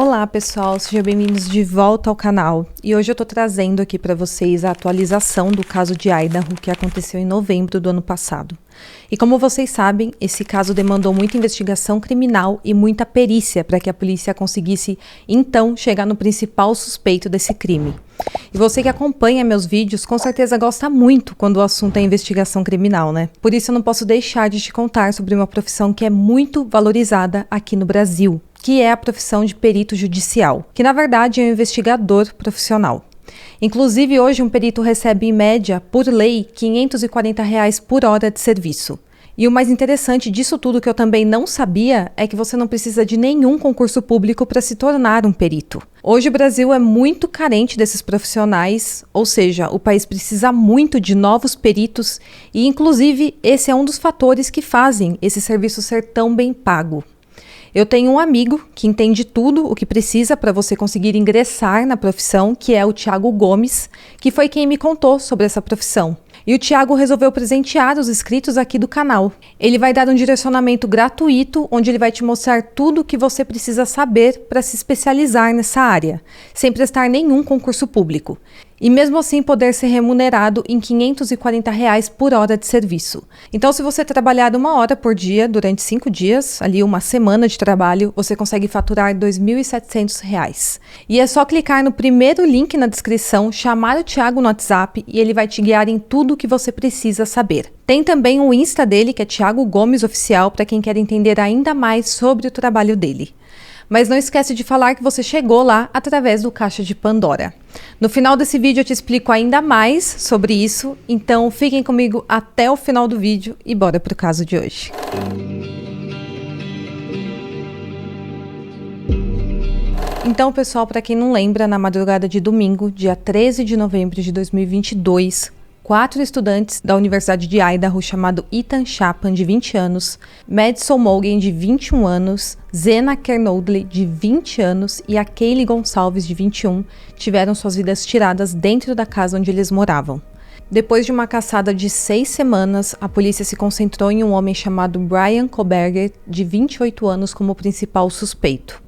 Olá pessoal, sejam bem-vindos de volta ao canal e hoje eu tô trazendo aqui para vocês a atualização do caso de Idaho que aconteceu em novembro do ano passado. E como vocês sabem, esse caso demandou muita investigação criminal e muita perícia para que a polícia conseguisse então chegar no principal suspeito desse crime. E você que acompanha meus vídeos com certeza gosta muito quando o assunto é investigação criminal, né? Por isso eu não posso deixar de te contar sobre uma profissão que é muito valorizada aqui no Brasil, que é a profissão de perito judicial, que na verdade é um investigador profissional. Inclusive, hoje um perito recebe em média, por lei, R$ 540 por hora de serviço. E o mais interessante disso tudo que eu também não sabia é que você não precisa de nenhum concurso público para se tornar um perito. Hoje o Brasil é muito carente desses profissionais, ou seja, o país precisa muito de novos peritos e, inclusive, esse é um dos fatores que fazem esse serviço ser tão bem pago. Eu tenho um amigo que entende tudo o que precisa para você conseguir ingressar na profissão, que é o Thiago Gomes, que foi quem me contou sobre essa profissão. E o Thiago resolveu presentear os inscritos aqui do canal. Ele vai dar um direcionamento gratuito, onde ele vai te mostrar tudo o que você precisa saber para se especializar nessa área, sem prestar nenhum concurso público. E mesmo assim poder ser remunerado em R$ 540 por hora de serviço. Então, se você trabalhar 1 hora por dia durante 5 dias, ali uma semana de trabalho, você consegue faturar R$ 2.700. E é só clicar no primeiro link na descrição, chamar o Thiago no WhatsApp e ele vai te guiar em tudo o que você precisa saber. Tem também o Insta dele, que é Thiago Gomes Oficial, para quem quer entender ainda mais sobre o trabalho dele. Mas não esquece de falar que você chegou lá através do Caixa de Pandora. No final desse vídeo eu te explico ainda mais sobre isso, então fiquem comigo até o final do vídeo e bora pro caso de hoje. Então, pessoal, para quem não lembra, na madrugada de domingo, dia 13 de novembro de 2022, 4 estudantes da Universidade de Idaho, chamado Ethan Chapman, de 20 anos, Madison Mogen, de 21 anos, Zena Kernodle, de 20 anos, e a Kaylee Gonçalves, de 21, tiveram suas vidas tiradas dentro da casa onde eles moravam. Depois de uma caçada de 6 semanas, a polícia se concentrou em um homem chamado Brian Koberger, de 28 anos, como principal suspeito.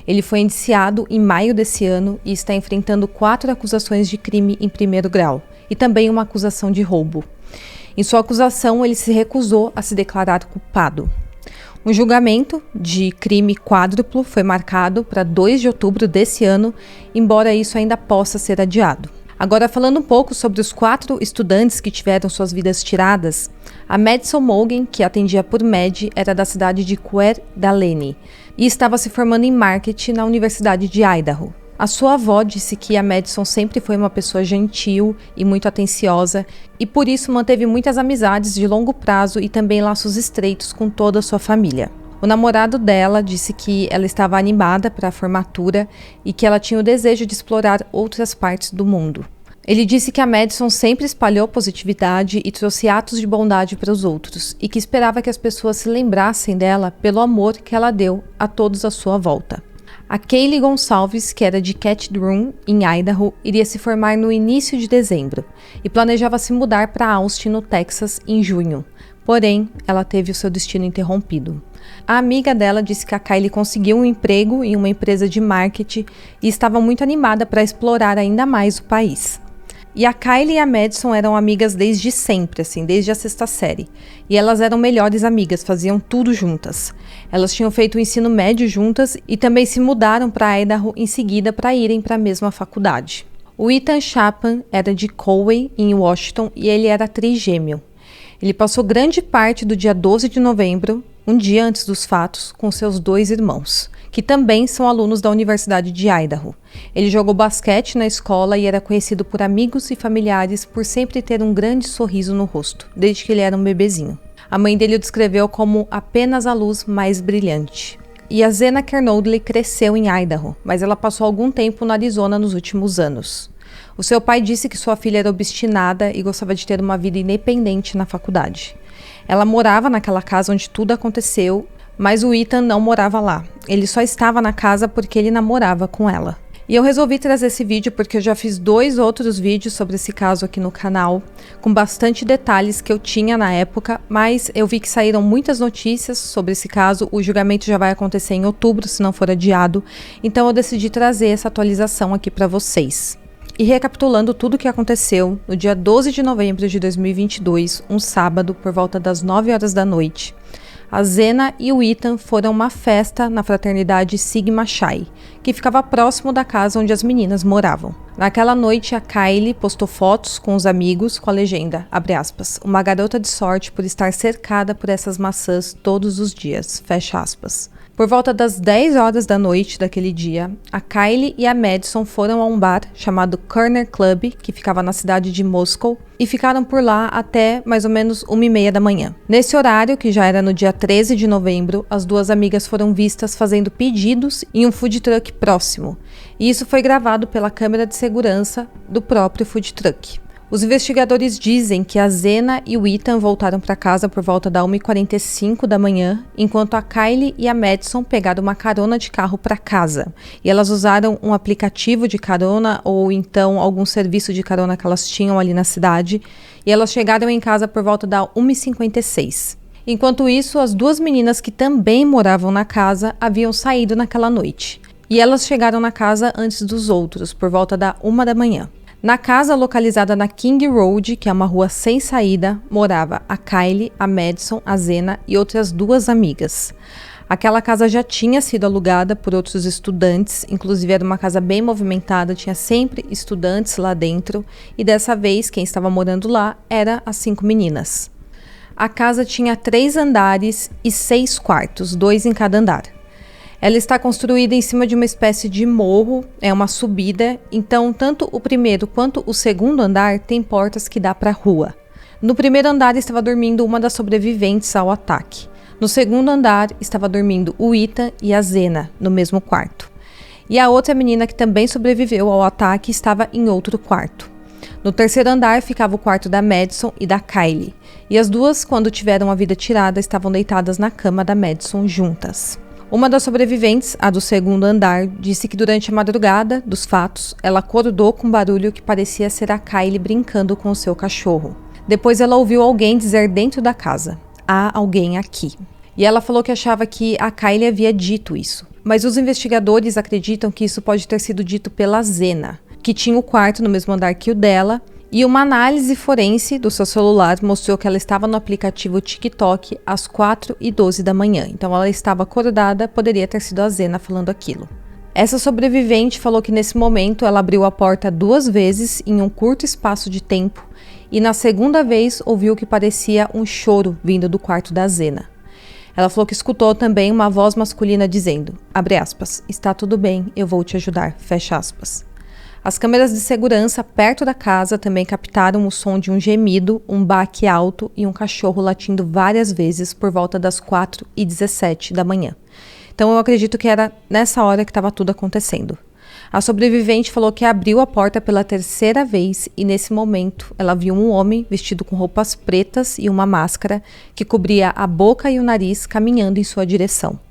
Ele foi indiciado em maio desse ano e está enfrentando 4 acusações de crime em primeiro grau e também uma acusação de roubo. Em sua acusação, ele se recusou a se declarar culpado. Um julgamento de crime quádruplo foi marcado para 2 de outubro desse ano, embora isso ainda possa ser adiado. Agora, falando um pouco sobre os 4 estudantes que tiveram suas vidas tiradas, a Madison Mogen, que atendia por MED, era da cidade de Coeur d'Alene e estava se formando em marketing na Universidade de Idaho. A sua avó disse que a Madison sempre foi uma pessoa gentil e muito atenciosa e por isso manteve muitas amizades de longo prazo e também laços estreitos com toda a sua família. O namorado dela disse que ela estava animada para a formatura e que ela tinha o desejo de explorar outras partes do mundo. Ele disse que a Madison sempre espalhou positividade e trouxe atos de bondade para os outros e que esperava que as pessoas se lembrassem dela pelo amor que ela deu a todos à sua volta. A Kaylee Gonçalves, que era de Cathdrum, em Idaho, iria se formar no início de dezembro e planejava se mudar para Austin, no Texas, em junho. Porém, ela teve o seu destino interrompido. A amiga dela disse que a Kaylee conseguiu um emprego em uma empresa de marketing e estava muito animada para explorar ainda mais o país. E a Kaylee e a Madison eram amigas desde sempre, desde a 6ª série. E elas eram melhores amigas, faziam tudo juntas. Elas tinham feito o ensino médio juntas e também se mudaram para Idaho em seguida para irem para a mesma faculdade. O Ethan Chapman era de Conway, em Washington, e ele era trigêmeo. Ele passou grande parte do dia 12 de novembro, um dia antes dos fatos, com seus 2 irmãos, que também são alunos da Universidade de Idaho. Ele jogou basquete na escola e era conhecido por amigos e familiares por sempre ter um grande sorriso no rosto, desde que ele era um bebezinho. A mãe dele o descreveu como apenas a luz mais brilhante. E a Zena Kernodle cresceu em Idaho, mas ela passou algum tempo no Arizona nos últimos anos. O seu pai disse que sua filha era obstinada e gostava de ter uma vida independente na faculdade. Ela morava naquela casa onde tudo aconteceu, mas o Ethan não morava lá. Ele só estava na casa porque ele namorava com ela. E eu resolvi trazer esse vídeo porque eu já fiz 2 outros vídeos sobre esse caso aqui no canal, com bastante detalhes que eu tinha na época, mas eu vi que saíram muitas notícias sobre esse caso. O julgamento já vai acontecer em outubro, se não for adiado, então eu decidi trazer essa atualização aqui para vocês. E recapitulando tudo o que aconteceu, no dia 12 de novembro de 2022, um sábado, por volta das 9 horas da noite, a Zena e o Ethan foram a uma festa na fraternidade Sigma Chi, que ficava próximo da casa onde as meninas moravam. Naquela noite, a Kylie postou fotos com os amigos com a legenda, abre aspas, uma garota de sorte por estar cercada por essas maçãs todos os dias, fecha aspas. Por volta das 10 horas da noite daquele dia, a Kylie e a Madison foram a um bar chamado Corner Club, que ficava na cidade de Moscow, e ficaram por lá até mais ou menos 1h30 da manhã. Nesse horário, que já era no dia 13 de novembro, as 2 amigas foram vistas fazendo pedidos em um food truck próximo, e isso foi gravado pela câmera de segurança do próprio food truck. Os investigadores dizem que a Zena e o Ethan voltaram para casa por volta da 1h45 da manhã, enquanto a Kylie e a Madison pegaram uma carona de carro para casa. E elas usaram um aplicativo de carona ou então algum serviço de carona que elas tinham ali na cidade. E elas chegaram em casa por volta da 1h56. Enquanto isso, as 2 meninas que também moravam na casa haviam saído naquela noite. E elas chegaram na casa antes dos outros, por volta da 1 da manhã. Na casa localizada na King Road, que é uma rua sem saída, morava a Kylie, a Madison, a Zena e outras 2 amigas. Aquela casa já tinha sido alugada por outros estudantes, inclusive era uma casa bem movimentada, tinha sempre estudantes lá dentro, e dessa vez quem estava morando lá era as 5 meninas. A casa tinha 3 andares e 6 quartos, 2 em cada andar. Ela está construída em cima de uma espécie de morro, é uma subida, então tanto o primeiro quanto o segundo andar tem portas que dá para a rua. No primeiro andar estava dormindo uma das sobreviventes ao ataque. No segundo andar estava dormindo o Ethan e a Zena, no mesmo quarto. E a outra menina que também sobreviveu ao ataque estava em outro quarto. No terceiro andar ficava o quarto da Madison e da Kylie, e as 2, quando tiveram a vida tirada, estavam deitadas na cama da Madison juntas. Uma das sobreviventes, a do segundo andar, disse que durante a madrugada dos fatos, ela acordou com um barulho que parecia ser a Kylie brincando com o seu cachorro. Depois ela ouviu alguém dizer dentro da casa, há alguém aqui. E ela falou que achava que a Kylie havia dito isso. Mas os investigadores acreditam que isso pode ter sido dito pela Zena, que tinha o quarto no mesmo andar que o dela, e uma análise forense do seu celular mostrou que ela estava no aplicativo TikTok às 4h12 da manhã. Então ela estava acordada, poderia ter sido a Zena falando aquilo. Essa sobrevivente falou que nesse momento ela abriu a porta 2 vezes em um curto espaço de tempo e na segunda vez ouviu o que parecia um choro vindo do quarto da Zena. Ela falou que escutou também uma voz masculina dizendo, abre aspas, está tudo bem, eu vou te ajudar, fecha aspas. As câmeras de segurança perto da casa também captaram o som de um gemido, um baque alto e um cachorro latindo várias vezes por volta das 4h17 da manhã. Então eu acredito que era nessa hora que estava tudo acontecendo. A sobrevivente falou que abriu a porta pela 3ª vez e nesse momento ela viu um homem vestido com roupas pretas e uma máscara que cobria a boca e o nariz caminhando em sua direção.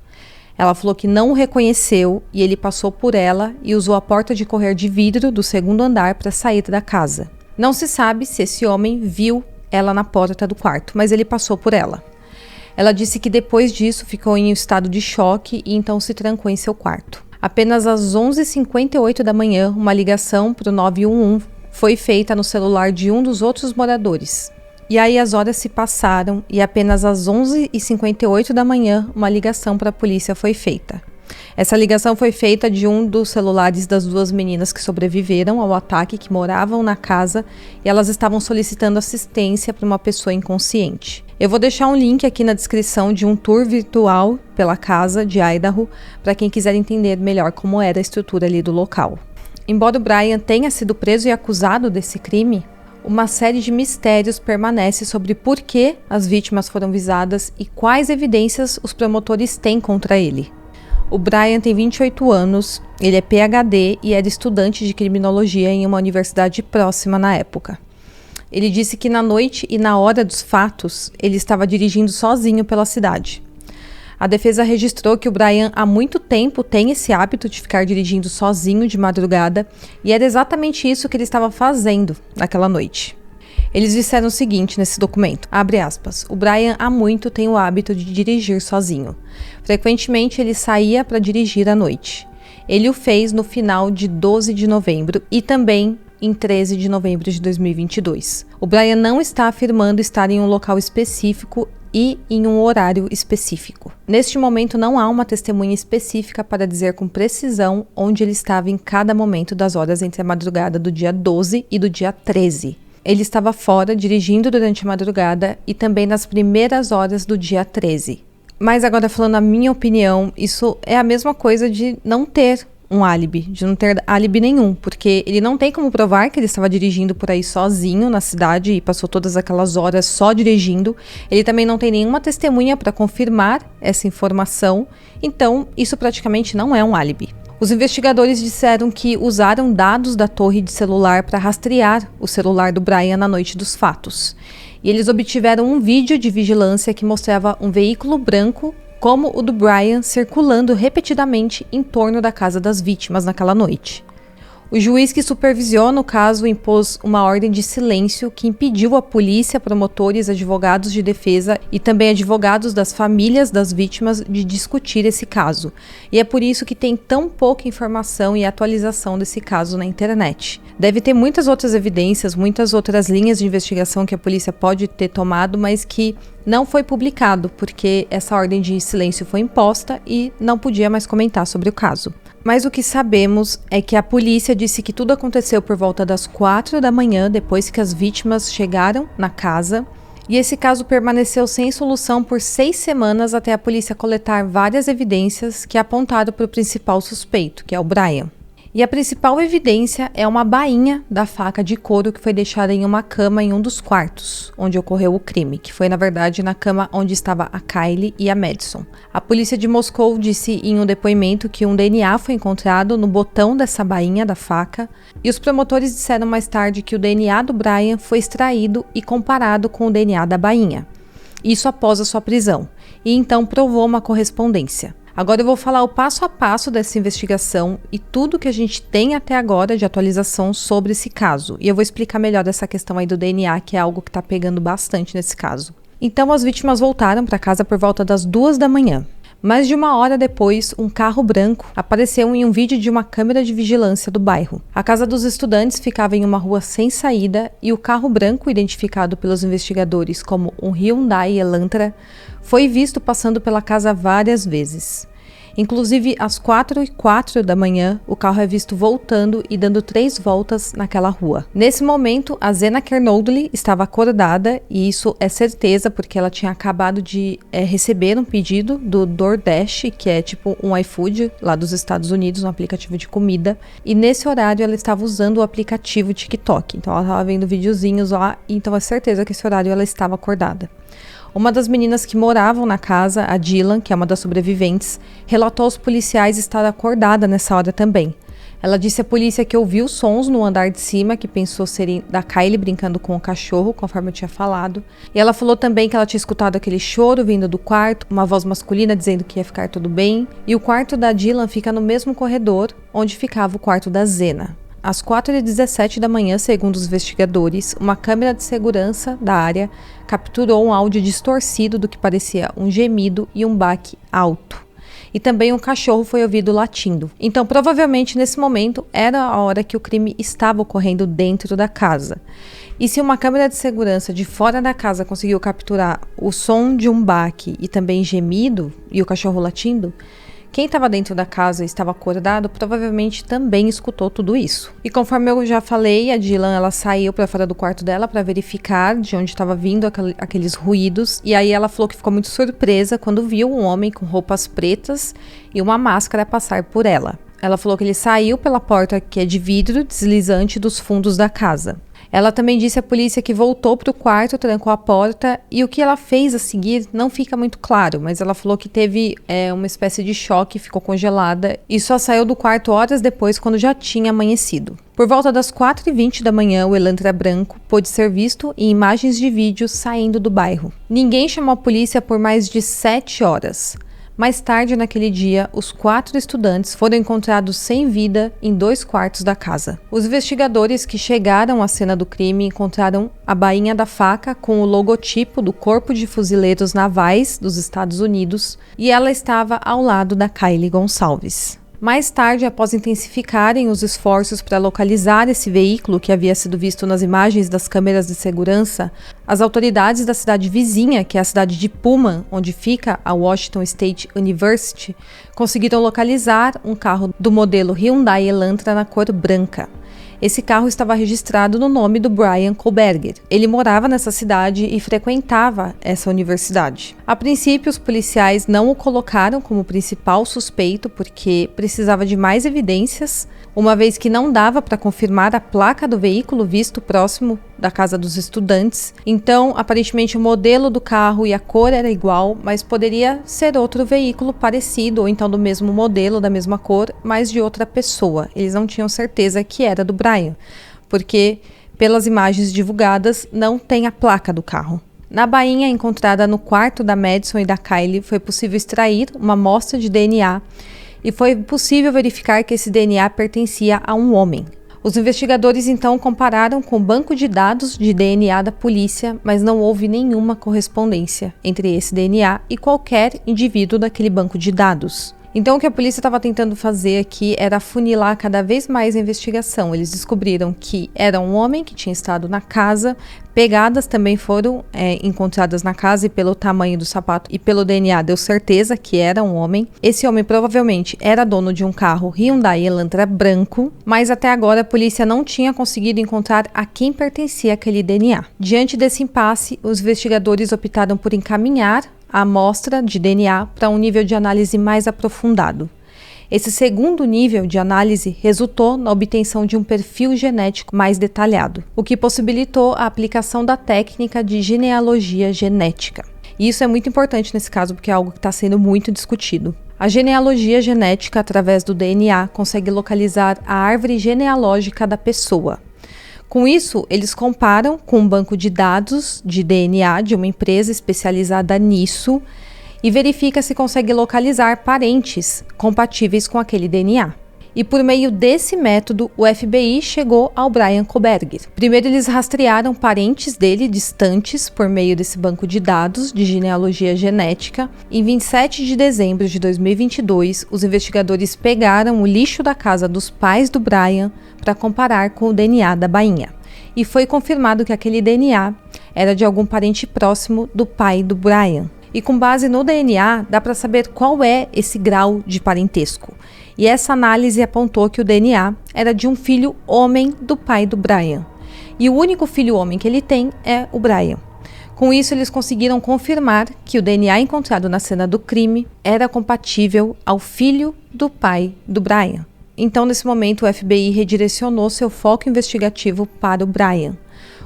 Ela falou que não o reconheceu e ele passou por ela e usou a porta de correr de vidro do segundo andar para sair da casa. Não se sabe se esse homem viu ela na porta do quarto, mas ele passou por ela. Ela disse que depois disso ficou em um estado de choque e então se trancou em seu quarto. Apenas às 11h58 da manhã, uma ligação para o 911 foi feita no celular de um dos outros moradores. E aí as horas se passaram e apenas às 11h58 da manhã uma ligação para a polícia foi feita. Essa ligação foi feita de um dos celulares das 2 meninas que sobreviveram ao ataque, que moravam na casa, e elas estavam solicitando assistência para uma pessoa inconsciente. Eu vou deixar um link aqui na descrição de um tour virtual pela casa de Idaho para quem quiser entender melhor como era a estrutura ali do local. Embora o Brian tenha sido preso e acusado desse crime, uma série de mistérios permanece sobre por que as vítimas foram visadas e quais evidências os promotores têm contra ele. O Brian tem 28 anos, ele é PhD e era estudante de criminologia em uma universidade próxima na época. Ele disse que na noite e na hora dos fatos, ele estava dirigindo sozinho pela cidade. A defesa registrou que o Brian há muito tempo tem esse hábito de ficar dirigindo sozinho de madrugada e era exatamente isso que ele estava fazendo naquela noite. Eles disseram o seguinte nesse documento, abre aspas, o Brian há muito tem o hábito de dirigir sozinho. Frequentemente ele saía para dirigir à noite. Ele o fez no final de 12 de novembro e também em 13 de novembro de 2022. O Brian não está afirmando estar em um local específico e em um horário específico. Neste momento não há uma testemunha específica para dizer com precisão onde ele estava em cada momento das horas entre a madrugada do dia 12 e do dia 13. Ele estava fora dirigindo durante a madrugada e também nas primeiras horas do dia 13. Mas agora falando a minha opinião, isso é a mesma coisa de não ter um álibi, de não ter álibi nenhum, porque ele não tem como provar que ele estava dirigindo por aí sozinho na cidade e passou todas aquelas horas só dirigindo. Ele também não tem nenhuma testemunha para confirmar essa informação, então isso praticamente não é um álibi. Os investigadores disseram que usaram dados da torre de celular para rastrear o celular do Brian na noite dos fatos. E eles obtiveram um vídeo de vigilância que mostrava um veículo branco como o do Brian circulando repetidamente em torno da casa das vítimas naquela noite. O juiz que supervisiona o caso impôs uma ordem de silêncio que impediu a polícia, promotores, advogados de defesa e também advogados das famílias das vítimas de discutir esse caso. E é por isso que tem tão pouca informação e atualização desse caso na internet. Deve ter muitas outras evidências, muitas outras linhas de investigação que a polícia pode ter tomado, mas que não foi publicado, porque essa ordem de silêncio foi imposta e não podia mais comentar sobre o caso. Mas o que sabemos é que a polícia disse que tudo aconteceu por volta das 4 da manhã, depois que as vítimas chegaram na casa. E esse caso permaneceu sem solução por 6 semanas até a polícia coletar várias evidências que apontaram para o principal suspeito, que é o Brian. E a principal evidência é uma bainha da faca de couro que foi deixada em uma cama em um dos quartos onde ocorreu o crime, que foi na verdade na cama onde estava a Kylie e a Madison. A polícia de Moscou disse em um depoimento que um DNA foi encontrado no botão dessa bainha da faca e os promotores disseram mais tarde que o DNA do Brian foi extraído e comparado com o DNA da bainha. Isso após a sua prisão, e então provou uma correspondência. Agora eu vou falar o passo a passo dessa investigação e tudo que a gente tem até agora de atualização sobre esse caso. E eu vou explicar melhor essa questão aí do DNA, que é algo que está pegando bastante nesse caso. Então as vítimas voltaram para casa por volta das 2 da manhã. Mais de 1 hora depois, um carro branco apareceu em um vídeo de uma câmera de vigilância do bairro. A casa dos estudantes ficava em uma rua sem saída e o carro branco, identificado pelos investigadores como um Hyundai Elantra, foi visto passando pela casa várias vezes. Inclusive, às 4h04 da manhã, o carro é visto voltando e dando 3 voltas naquela rua. Nesse momento, a Zena Kernodle estava acordada, e isso é certeza porque ela tinha acabado de receber um pedido do DoorDash, que é tipo um iFood lá dos Estados Unidos, um aplicativo de comida. E nesse horário ela estava usando o aplicativo TikTok. Então ela estava vendo videozinhos lá, então é certeza que esse horário ela estava acordada. Uma das meninas que moravam na casa, a Dylan, que é uma das sobreviventes, relatou aos policiais estar acordada nessa hora também. Ela disse à polícia que ouviu sons no andar de cima, que pensou serem da Kylie brincando com o cachorro, conforme eu tinha falado. E ela falou também que ela tinha escutado aquele choro vindo do quarto, uma voz masculina dizendo que ia ficar tudo bem. E o quarto da Dylan fica no mesmo corredor onde ficava o quarto da Zena. Às 4h17 da manhã, segundo os investigadores, uma câmera de segurança da área capturou um áudio distorcido do que parecia um gemido e um baque alto. E também um cachorro foi ouvido latindo. Então, provavelmente, nesse momento, era a hora que o crime estava ocorrendo dentro da casa. E se uma câmera de segurança de fora da casa conseguiu capturar o som de um baque e também gemido e o cachorro latindo, quem estava dentro da casa e estava acordado provavelmente também escutou tudo isso. E conforme eu já falei, a Dylan ela saiu para fora do quarto dela para verificar de onde estava vindo aqueles ruídos. E aí ela falou que ficou muito surpresa quando viu um homem com roupas pretas e uma máscara passar por ela. Ela falou que ele saiu pela porta que é de vidro deslizante dos fundos da casa. Ela também disse à polícia que voltou para o quarto, trancou a porta e o que ela fez a seguir não fica muito claro, mas ela falou que teve uma espécie de choque, ficou congelada e só saiu do quarto horas depois quando já tinha amanhecido. Por volta das 4h20 da manhã, o Elantra branco pôde ser visto em imagens de vídeo saindo do bairro. Ninguém chamou a polícia por mais de 7 horas. Mais tarde naquele dia, os 4 estudantes foram encontrados sem vida em 2 quartos da casa. Os investigadores que chegaram à cena do crime encontraram a bainha da faca com o logotipo do Corpo de Fuzileiros Navais dos Estados Unidos e ela estava ao lado da Kylie Gonçalves. Mais tarde, após intensificarem os esforços para localizar esse veículo que havia sido visto nas imagens das câmeras de segurança, as autoridades da cidade vizinha, que é a cidade de Pullman, onde fica a Washington State University, conseguiram localizar um carro do modelo Hyundai Elantra na cor branca. Esse carro estava registrado no nome do Bryan Kohberger. Ele morava nessa cidade e frequentava essa universidade. A princípio, os policiais não o colocaram como principal suspeito porque precisava de mais evidências, uma vez que não dava para confirmar a placa do veículo visto próximo da casa dos estudantes. Então, aparentemente, o modelo do carro e a cor era igual, mas poderia ser outro veículo parecido, ou então do mesmo modelo, da mesma cor, mas de outra pessoa. Eles não tinham certeza que era do Bryan, porque pelas imagens divulgadas não tem a placa do carro. Na bainha encontrada no quarto da Madison e da Kylie, foi possível extrair uma amostra de DNA e foi possível verificar que esse DNA pertencia a um homem. Os investigadores então compararam com o banco de dados de DNA da polícia, mas não houve nenhuma correspondência entre esse DNA e qualquer indivíduo daquele banco de dados. Então o que a polícia estava tentando fazer aqui era afunilar cada vez mais a investigação. Eles descobriram que era um homem que tinha estado na casa, pegadas também foram encontradas na casa e pelo tamanho do sapato e pelo DNA deu certeza que era um homem. Esse homem provavelmente era dono de um carro Hyundai Elantra branco, mas até agora a polícia não tinha conseguido encontrar a quem pertencia aquele DNA. Diante desse impasse, os investigadores optaram por encaminhar a amostra de DNA para um nível de análise mais aprofundado. Esse segundo nível de análise resultou na obtenção de um perfil genético mais detalhado, o que possibilitou a aplicação da técnica de genealogia genética. E isso é muito importante nesse caso porque é algo que está sendo muito discutido. A genealogia genética, através do DNA, consegue localizar a árvore genealógica da pessoa. Com isso, eles comparam com um banco de dados de DNA de uma empresa especializada nisso e verifica se consegue localizar parentes compatíveis com aquele DNA. E por meio desse método, o FBI chegou ao Bryan Kohberger. Primeiro, eles rastrearam parentes dele distantes por meio desse banco de dados de genealogia genética. Em 27 de dezembro de 2022, os investigadores pegaram o lixo da casa dos pais do Bryan para comparar com o DNA da bainha. E foi confirmado que aquele DNA era de algum parente próximo do pai do Bryan. E com base no DNA, dá para saber qual é esse grau de parentesco. E essa análise apontou que o DNA era de um filho homem do pai do Bryan. E o único filho homem que ele tem é o Bryan. Com isso, eles conseguiram confirmar que o DNA encontrado na cena do crime era compatível ao filho do pai do Bryan. Então, nesse momento, o FBI redirecionou seu foco investigativo para o Bryan,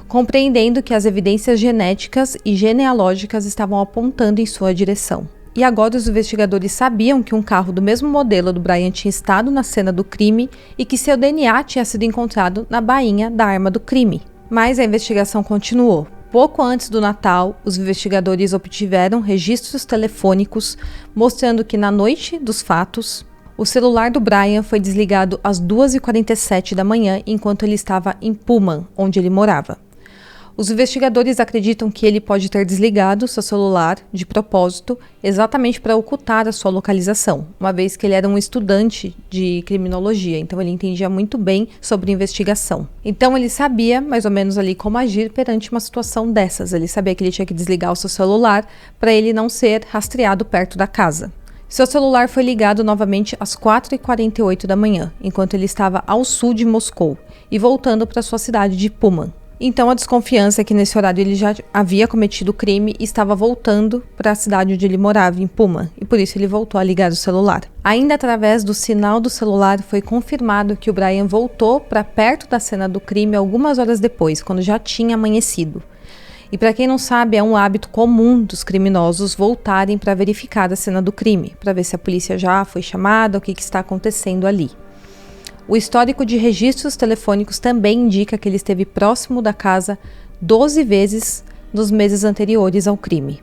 compreendendo que as evidências genéticas e genealógicas estavam apontando em sua direção. E agora os investigadores sabiam que um carro do mesmo modelo do Bryan tinha estado na cena do crime e que seu DNA tinha sido encontrado na bainha da arma do crime. Mas a investigação continuou. Pouco antes do Natal, os investigadores obtiveram registros telefônicos mostrando que na noite dos fatos, o celular do Bryan foi desligado às 2h47 da manhã enquanto ele estava em Pullman, onde ele morava. Os investigadores acreditam que ele pode ter desligado seu celular de propósito exatamente para ocultar a sua localização, uma vez que ele era um estudante de criminologia, então ele entendia muito bem sobre investigação. Então ele sabia mais ou menos ali como agir perante uma situação dessas. Ele sabia que ele tinha que desligar o seu celular para ele não ser rastreado perto da casa. Seu celular foi ligado novamente às 4h48 da manhã, enquanto ele estava ao sul de Moscou e voltando para sua cidade de Pullman. Então a desconfiança é que nesse horário ele já havia cometido o crime e estava voltando para a cidade onde ele morava, em Pullman, e por isso ele voltou a ligar o celular. Ainda através do sinal do celular foi confirmado que o Bryan voltou para perto da cena do crime algumas horas depois, quando já tinha amanhecido. E para quem não sabe, é um hábito comum dos criminosos voltarem para verificar a cena do crime, para ver se a polícia já foi chamada, o que está acontecendo ali. O histórico de registros telefônicos também indica que ele esteve próximo da casa 12 vezes nos meses anteriores ao crime.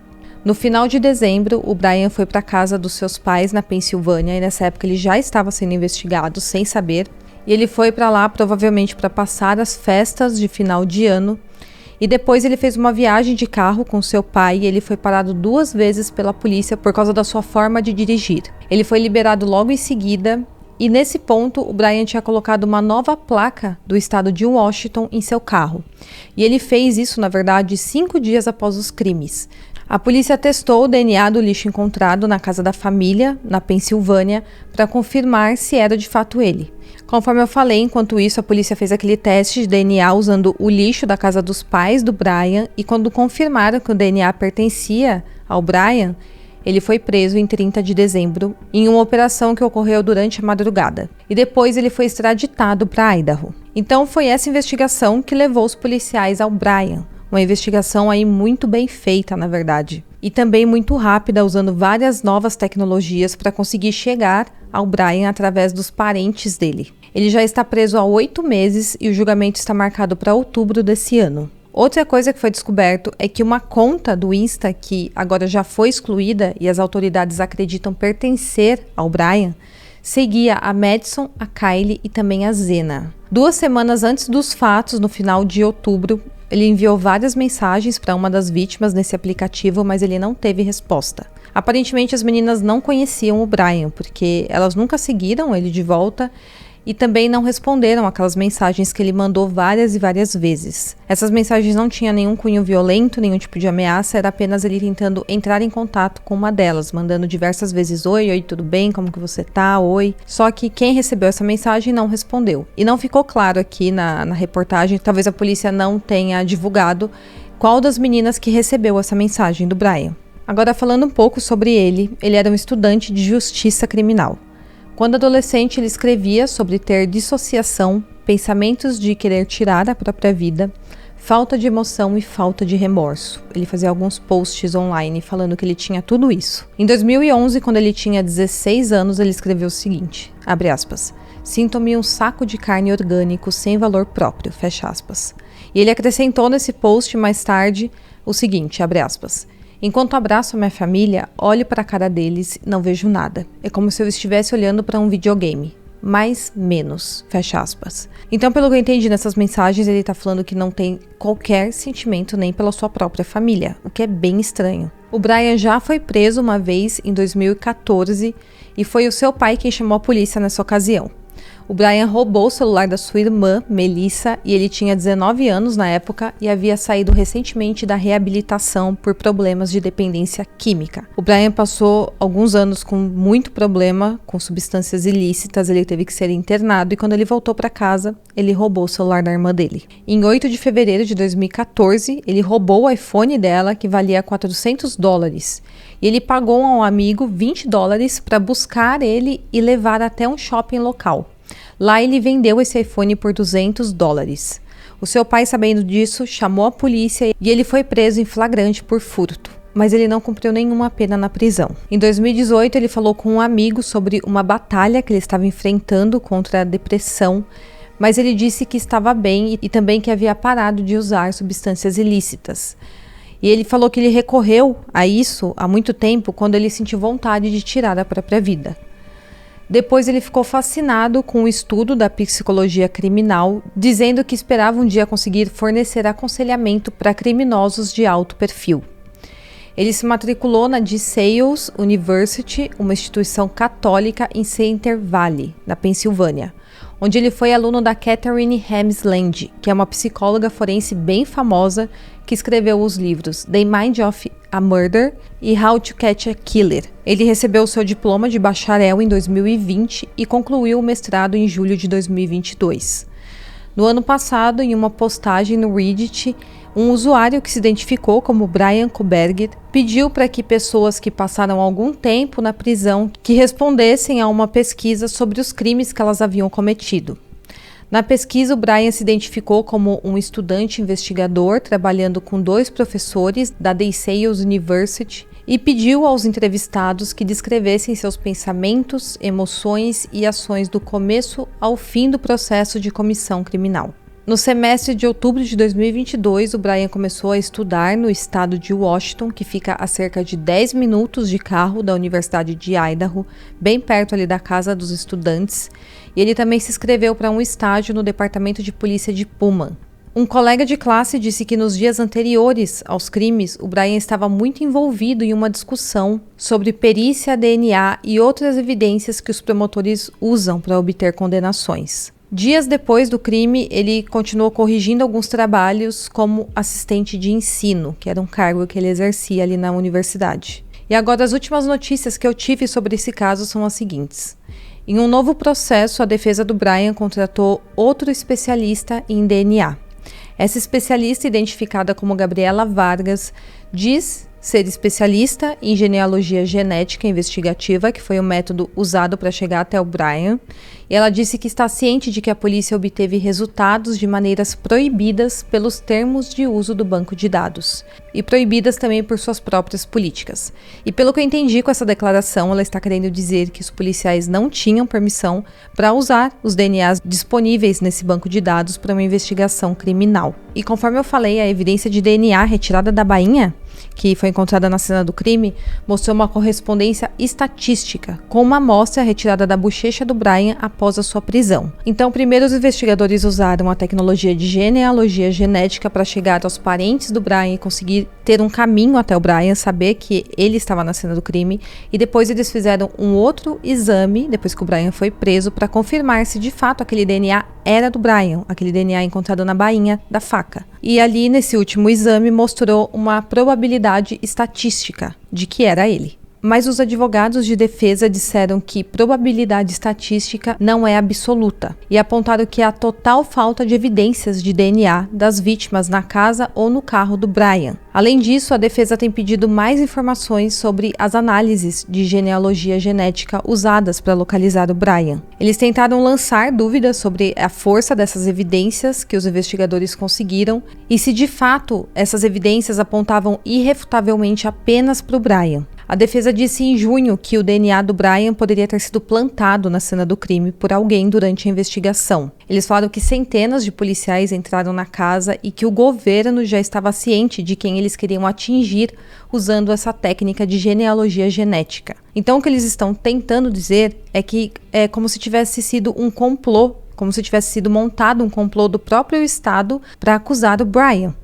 No final de dezembro, o Brian foi para a casa dos seus pais na Pensilvânia e nessa época ele já estava sendo investigado sem saber. E ele foi para lá provavelmente para passar as festas de final de ano. E depois ele fez uma viagem de carro com seu pai e ele foi parado 2 vezes pela polícia por causa da sua forma de dirigir. Ele foi liberado logo em seguida. E nesse ponto, o Brian tinha colocado uma nova placa do estado de Washington em seu carro. E ele fez isso, na verdade, 5 dias após os crimes. A polícia testou o DNA do lixo encontrado na casa da família, na Pensilvânia, para confirmar se era de fato ele. Conforme eu falei, enquanto isso, a polícia fez aquele teste de DNA usando o lixo da casa dos pais do Brian e quando confirmaram que o DNA pertencia ao Brian, ele foi preso em 30 de dezembro em uma operação que ocorreu durante a madrugada. E depois ele foi extraditado para Idaho. Então foi essa investigação que levou os policiais ao Brian. Uma investigação aí muito bem feita, na verdade. E também muito rápida, usando várias novas tecnologias para conseguir chegar ao Brian através dos parentes dele. Ele já está preso há 8 meses e o julgamento está marcado para outubro desse ano. Outra coisa que foi descoberto é que uma conta do Insta, que agora já foi excluída e as autoridades acreditam pertencer ao Brian, seguia a Madison, a Kylie e também a Zena. 2 semanas antes dos fatos, no final de outubro, ele enviou várias mensagens para uma das vítimas nesse aplicativo, mas ele não teve resposta. Aparentemente as meninas não conheciam o Brian, porque elas nunca seguiram ele de volta e também não responderam aquelas mensagens que ele mandou várias e várias vezes. Essas mensagens não tinham nenhum cunho violento, nenhum tipo de ameaça, era apenas ele tentando entrar em contato com uma delas, mandando diversas vezes oi, tudo bem, como que você tá, oi. Só que quem recebeu essa mensagem não respondeu. E não ficou claro aqui na reportagem, talvez a polícia não tenha divulgado qual das meninas que recebeu essa mensagem do Brian. Agora falando um pouco sobre ele era um estudante de justiça criminal. Quando adolescente, ele escrevia sobre ter dissociação, pensamentos de querer tirar a própria vida, falta de emoção e falta de remorso. Ele fazia alguns posts online falando que ele tinha tudo isso. Em 2011, quando ele tinha 16 anos, ele escreveu o seguinte, abre aspas, sinto-me um saco de carne orgânico sem valor próprio, fecha aspas. E ele acrescentou nesse post mais tarde o seguinte, abre aspas, enquanto abraço a minha família, olho para a cara deles e não vejo nada. É como se eu estivesse olhando para um videogame. Mais, menos, fecha aspas. Então, pelo que eu entendi nessas mensagens, ele tá falando que não tem qualquer sentimento nem pela sua própria família, o que é bem estranho. O Brian já foi preso uma vez em 2014 e foi o seu pai quem chamou a polícia nessa ocasião. O Brian roubou o celular da sua irmã, Melissa, e ele tinha 19 anos na época e havia saído recentemente da reabilitação por problemas de dependência química. O Brian passou alguns anos com muito problema com substâncias ilícitas, ele teve que ser internado e quando ele voltou para casa, ele roubou o celular da irmã dele. Em 8 de fevereiro de 2014, ele roubou o iPhone dela, que valia $400. E ele pagou a um amigo $20 para buscar ele e levar até um shopping local. Lá ele vendeu esse iPhone por $200. O seu pai, sabendo disso, chamou a polícia e ele foi preso em flagrante por furto, mas ele não cumpriu nenhuma pena na prisão. Em 2018, ele falou com um amigo sobre uma batalha que ele estava enfrentando contra a depressão, mas ele disse que estava bem e também que havia parado de usar substâncias ilícitas. E ele falou que ele recorreu a isso há muito tempo quando ele sentiu vontade de tirar a própria vida. Depois ele ficou fascinado com o estudo da psicologia criminal, dizendo que esperava um dia conseguir fornecer aconselhamento para criminosos de alto perfil. Ele se matriculou na DeSales University, uma instituição católica em Center Valley, na Pensilvânia, onde ele foi aluno da Catherine Hamsland, que é uma psicóloga forense bem famosa que escreveu os livros The Mind of a Murder e How to Catch a Killer. Ele recebeu seu diploma de bacharel em 2020 e concluiu o mestrado em julho de 2022. No ano passado, em uma postagem no Reddit, um usuário que se identificou como Brian Koberger pediu para que pessoas que passaram algum tempo na prisão que respondessem a uma pesquisa sobre os crimes que elas haviam cometido. Na pesquisa, o Brian se identificou como um estudante investigador trabalhando com 2 professores da DeSales University e pediu aos entrevistados que descrevessem seus pensamentos, emoções e ações do começo ao fim do processo de comissão criminal. No semestre de outubro de 2022, o Brian começou a estudar no estado de Washington, que fica a cerca de 10 minutos de carro da Universidade de Idaho, bem perto ali da casa dos estudantes. E ele também se inscreveu para um estágio no Departamento de Polícia de Pullman. Um colega de classe disse que nos dias anteriores aos crimes, o Brian estava muito envolvido em uma discussão sobre perícia, DNA e outras evidências que os promotores usam para obter condenações. Dias depois do crime, ele continuou corrigindo alguns trabalhos como assistente de ensino, que era um cargo que ele exercia ali na universidade. E agora as últimas notícias que eu tive sobre esse caso são as seguintes. Em um novo processo, a defesa do Brian contratou outro especialista em DNA. Essa especialista, identificada como Gabriela Vargas, diz ser especialista em genealogia genética investigativa, que foi o método usado para chegar até o Brian, e ela disse que está ciente de que a polícia obteve resultados de maneiras proibidas pelos termos de uso do banco de dados, e proibidas também por suas próprias políticas. E pelo que eu entendi com essa declaração, ela está querendo dizer que os policiais não tinham permissão para usar os DNAs disponíveis nesse banco de dados para uma investigação criminal. E conforme eu falei, a evidência de DNA retirada da bainha, que foi encontrada na cena do crime, mostrou uma correspondência estatística com uma amostra retirada da bochecha do Brian após a sua prisão. Então, primeiro os investigadores usaram a tecnologia de genealogia genética para chegar aos parentes do Brian e conseguir ter um caminho até o Brian, saber que ele estava na cena do crime, e depois eles fizeram um outro exame, depois que o Brian foi preso, para confirmar se de fato aquele DNA era do Brian, aquele DNA encontrado na bainha da faca. E ali, nesse último exame, mostrou uma probabilidade estatística de que era ele. Mas os advogados de defesa disseram que probabilidade estatística não é absoluta e apontaram que há total falta de evidências de DNA das vítimas na casa ou no carro do Brian. Além disso, a defesa tem pedido mais informações sobre as análises de genealogia genética usadas para localizar o Brian. Eles tentaram lançar dúvidas sobre a força dessas evidências que os investigadores conseguiram e se de fato essas evidências apontavam irrefutavelmente apenas para o Brian. A defesa disse em junho que o DNA do Brian poderia ter sido plantado na cena do crime por alguém durante a investigação. Eles falaram que centenas de policiais entraram na casa e que o governo já estava ciente de quem eles queriam atingir usando essa técnica de genealogia genética. Então, o que eles estão tentando dizer é que é como se tivesse sido um complô, como se tivesse sido montado um complô do próprio Estado para acusar o Brian.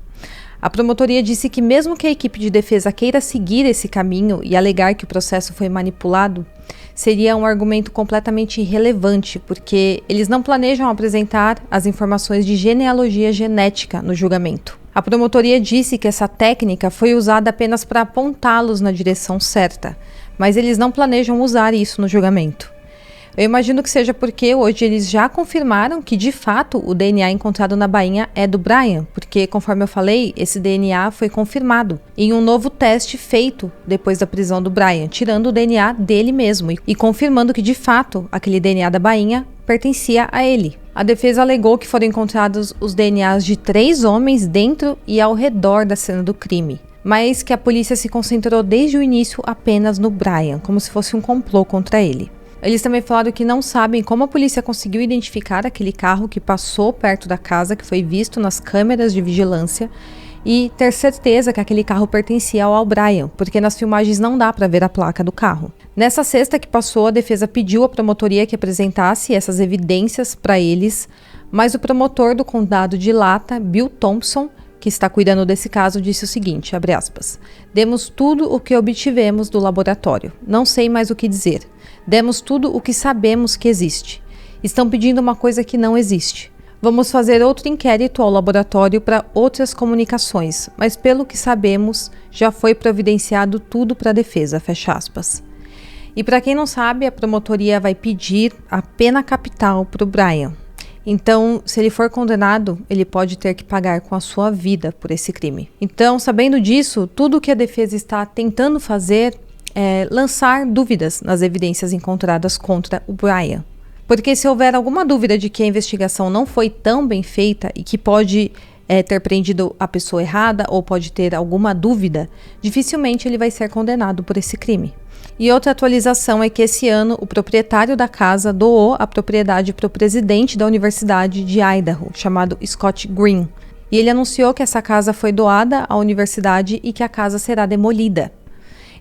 A promotoria disse que mesmo que a equipe de defesa queira seguir esse caminho e alegar que o processo foi manipulado, seria um argumento completamente irrelevante, porque eles não planejam apresentar as informações de genealogia genética no julgamento. A promotoria disse que essa técnica foi usada apenas para apontá-los na direção certa, mas eles não planejam usar isso no julgamento. Eu imagino que seja porque hoje eles já confirmaram que, de fato, o DNA encontrado na bainha é do Brian, porque, conforme eu falei, esse DNA foi confirmado em um novo teste feito depois da prisão do Brian, tirando o DNA dele mesmo e confirmando que, de fato, aquele DNA da bainha pertencia a ele. A defesa alegou que foram encontrados os DNAs de 3 homens dentro e ao redor da cena do crime, mas que a polícia se concentrou desde o início apenas no Brian, como se fosse um complô contra ele. Eles também falaram que não sabem como a polícia conseguiu identificar aquele carro que passou perto da casa, que foi visto nas câmeras de vigilância, e ter certeza que aquele carro pertencia ao Brian, porque nas filmagens não dá para ver a placa do carro. Nessa sexta que passou, a defesa pediu à promotoria que apresentasse essas evidências para eles, mas o promotor do condado de Lata, Bill Thompson, que está cuidando desse caso, disse o seguinte, abre aspas, demos tudo o que obtivemos do laboratório, não sei mais o que dizer. Demos tudo o que sabemos que existe. Estão pedindo uma coisa que não existe. Vamos fazer outro inquérito ao laboratório para outras comunicações, mas pelo que sabemos, já foi providenciado tudo para a defesa, fecha aspas. E para quem não sabe, a promotoria vai pedir a pena capital para o Brian. Então, se ele for condenado, ele pode ter que pagar com a sua vida por esse crime. Então, sabendo disso, tudo o que a defesa está tentando fazer lançar dúvidas nas evidências encontradas contra o Brian. Porque se houver alguma dúvida de que a investigação não foi tão bem feita e que pode ter prendido a pessoa errada ou pode ter alguma dúvida, dificilmente ele vai ser condenado por esse crime. E outra atualização é que esse ano o proprietário da casa doou a propriedade para o presidente da Universidade de Idaho, chamado Scott Green. E ele anunciou que essa casa foi doada à universidade e que a casa será demolida.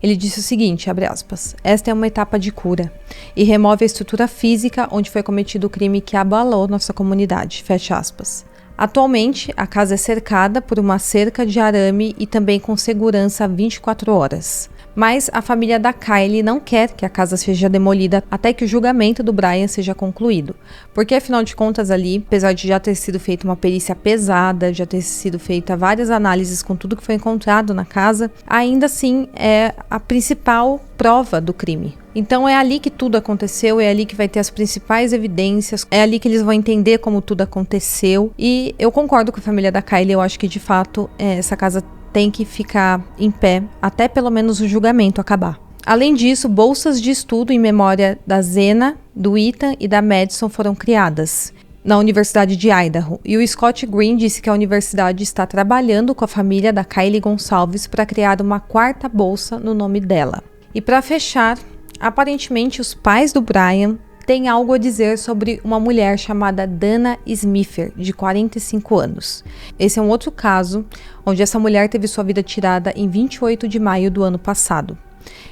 Ele disse o seguinte, abre aspas, esta é uma etapa de cura e remove a estrutura física onde foi cometido o crime que abalou nossa comunidade, fecha aspas. Atualmente, a casa é cercada por uma cerca de arame e também com segurança 24 horas. Mas a família da Kylie não quer que a casa seja demolida até que o julgamento do Brian seja concluído. Porque, afinal de contas, ali, apesar de já ter sido feita uma perícia pesada, já ter sido feita várias análises com tudo que foi encontrado na casa, ainda assim é a principal prova do crime. Então é ali que tudo aconteceu, é ali que vai ter as principais evidências, é ali que eles vão entender como tudo aconteceu. E eu concordo com a família da Kylie, eu acho que de fato essa casa tem que ficar em pé até pelo menos o julgamento acabar. Além disso, bolsas de estudo em memória da Zena, do Ethan e da Madison foram criadas na Universidade de Idaho. E o Scott Green disse que a universidade está trabalhando com a família da Kylie Gonçalves para criar uma quarta bolsa no nome dela. E para fechar, aparentemente os pais do Brian têm algo a dizer sobre uma mulher chamada Dana Smither, de 45 anos. Esse é um outro caso onde essa mulher teve sua vida tirada em 28 de maio do ano passado.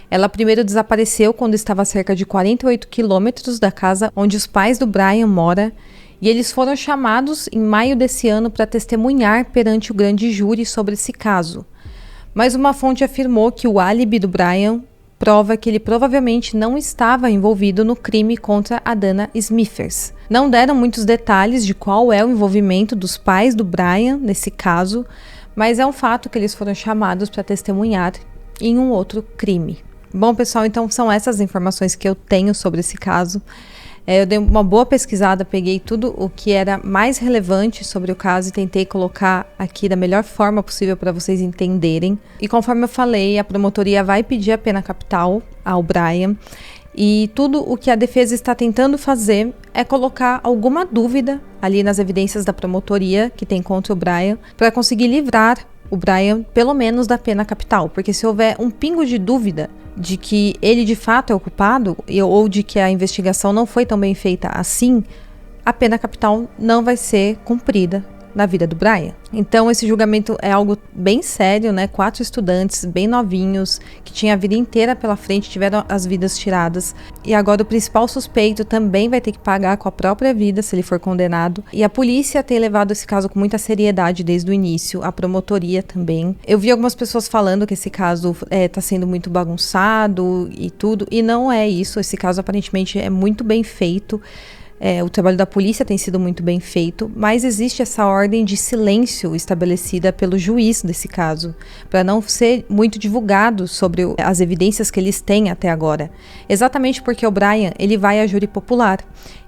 Ela primeiro desapareceu quando estava a cerca de 48 quilômetros da casa onde os pais do Brian moram, e eles foram chamados em maio desse ano para testemunhar perante o grande júri sobre esse caso. Mas uma fonte afirmou que o álibi do Brian prova que ele provavelmente não estava envolvido no crime contra a Dana Smithers. Não deram muitos detalhes de qual é o envolvimento dos pais do Brian nesse caso, mas é um fato que eles foram chamados para testemunhar em um outro crime. Bom, pessoal, então são essas informações que eu tenho sobre esse caso. Eu dei uma boa pesquisada, peguei tudo o que era mais relevante sobre o caso e tentei colocar aqui da melhor forma possível para vocês entenderem. E conforme eu falei, a promotoria vai pedir a pena capital ao Brian. E tudo o que a defesa está tentando fazer é colocar alguma dúvida ali nas evidências da promotoria que tem contra o Brian para conseguir livrar o Brian pelo menos da pena capital. Porque se houver um pingo de dúvida de que ele de fato é o culpado ou de que a investigação não foi tão bem feita assim, a pena capital não vai ser cumprida na vida do Brian. Então esse julgamento é algo bem sério, né? 4 estudantes bem novinhos, que tinham a vida inteira pela frente, tiveram as vidas tiradas. E agora o principal suspeito também vai ter que pagar com a própria vida se ele for condenado. E a polícia tem levado esse caso com muita seriedade desde o início, a promotoria também. Eu vi algumas pessoas falando que esse caso tá sendo muito bagunçado e tudo, e não é isso. Esse caso aparentemente é muito bem feito. O trabalho da polícia tem sido muito bem feito, mas existe essa ordem de silêncio estabelecida pelo juiz desse caso, para não ser muito divulgado sobre as evidências que eles têm até agora. Exatamente porque o Brian, ele vai a júri popular.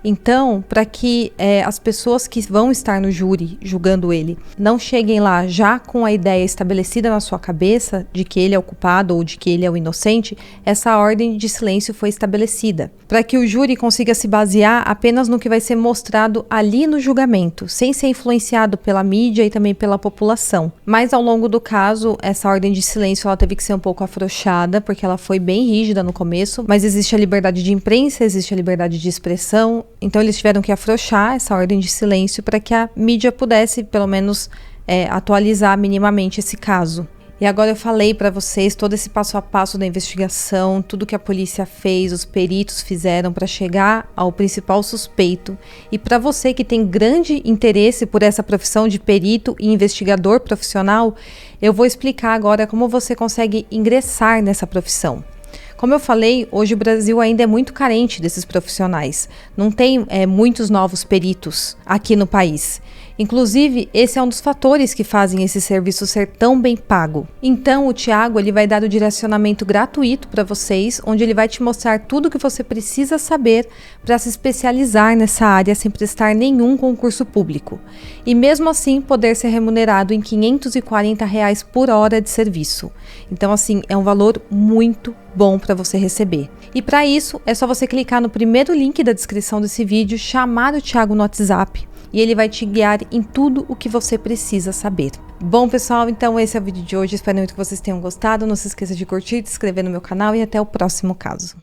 Então, para que as pessoas que vão estar no júri julgando ele não cheguem lá já com a ideia estabelecida na sua cabeça de que ele é o culpado ou de que ele é o inocente, essa ordem de silêncio foi estabelecida, para que o júri consiga se basear apenas no que vai ser mostrado ali no julgamento, sem ser influenciado pela mídia e também pela população. Mas ao longo do caso, essa ordem de silêncio ela teve que ser um pouco afrouxada, porque ela foi bem rígida no começo, mas existe a liberdade de imprensa, existe a liberdade de expressão, então eles tiveram que afrouxar essa ordem de silêncio para que a mídia pudesse, pelo menos, atualizar minimamente esse caso. E agora eu falei para vocês todo esse passo a passo da investigação, tudo que a polícia fez, os peritos fizeram para chegar ao principal suspeito. E para você que tem grande interesse por essa profissão de perito e investigador profissional, eu vou explicar agora como você consegue ingressar nessa profissão. Como eu falei, hoje o Brasil ainda é muito carente desses profissionais. Não tem muitos novos peritos aqui no país. Inclusive, esse é um dos fatores que fazem esse serviço ser tão bem pago. Então, o Thiago ele vai dar o direcionamento gratuito para vocês, onde ele vai te mostrar tudo o que você precisa saber para se especializar nessa área sem prestar nenhum concurso público. E mesmo assim, poder ser remunerado em R$ 540 por hora de serviço. Então, assim, é um valor muito bom para você receber. E para isso, é só você clicar no primeiro link da descrição desse vídeo, chamar o Thiago no WhatsApp e ele vai te guiar em tudo o que você precisa saber. Bom, pessoal, então esse é o vídeo de hoje. Espero muito que vocês tenham gostado. Não se esqueça de curtir, de se inscrever no meu canal e até o próximo caso.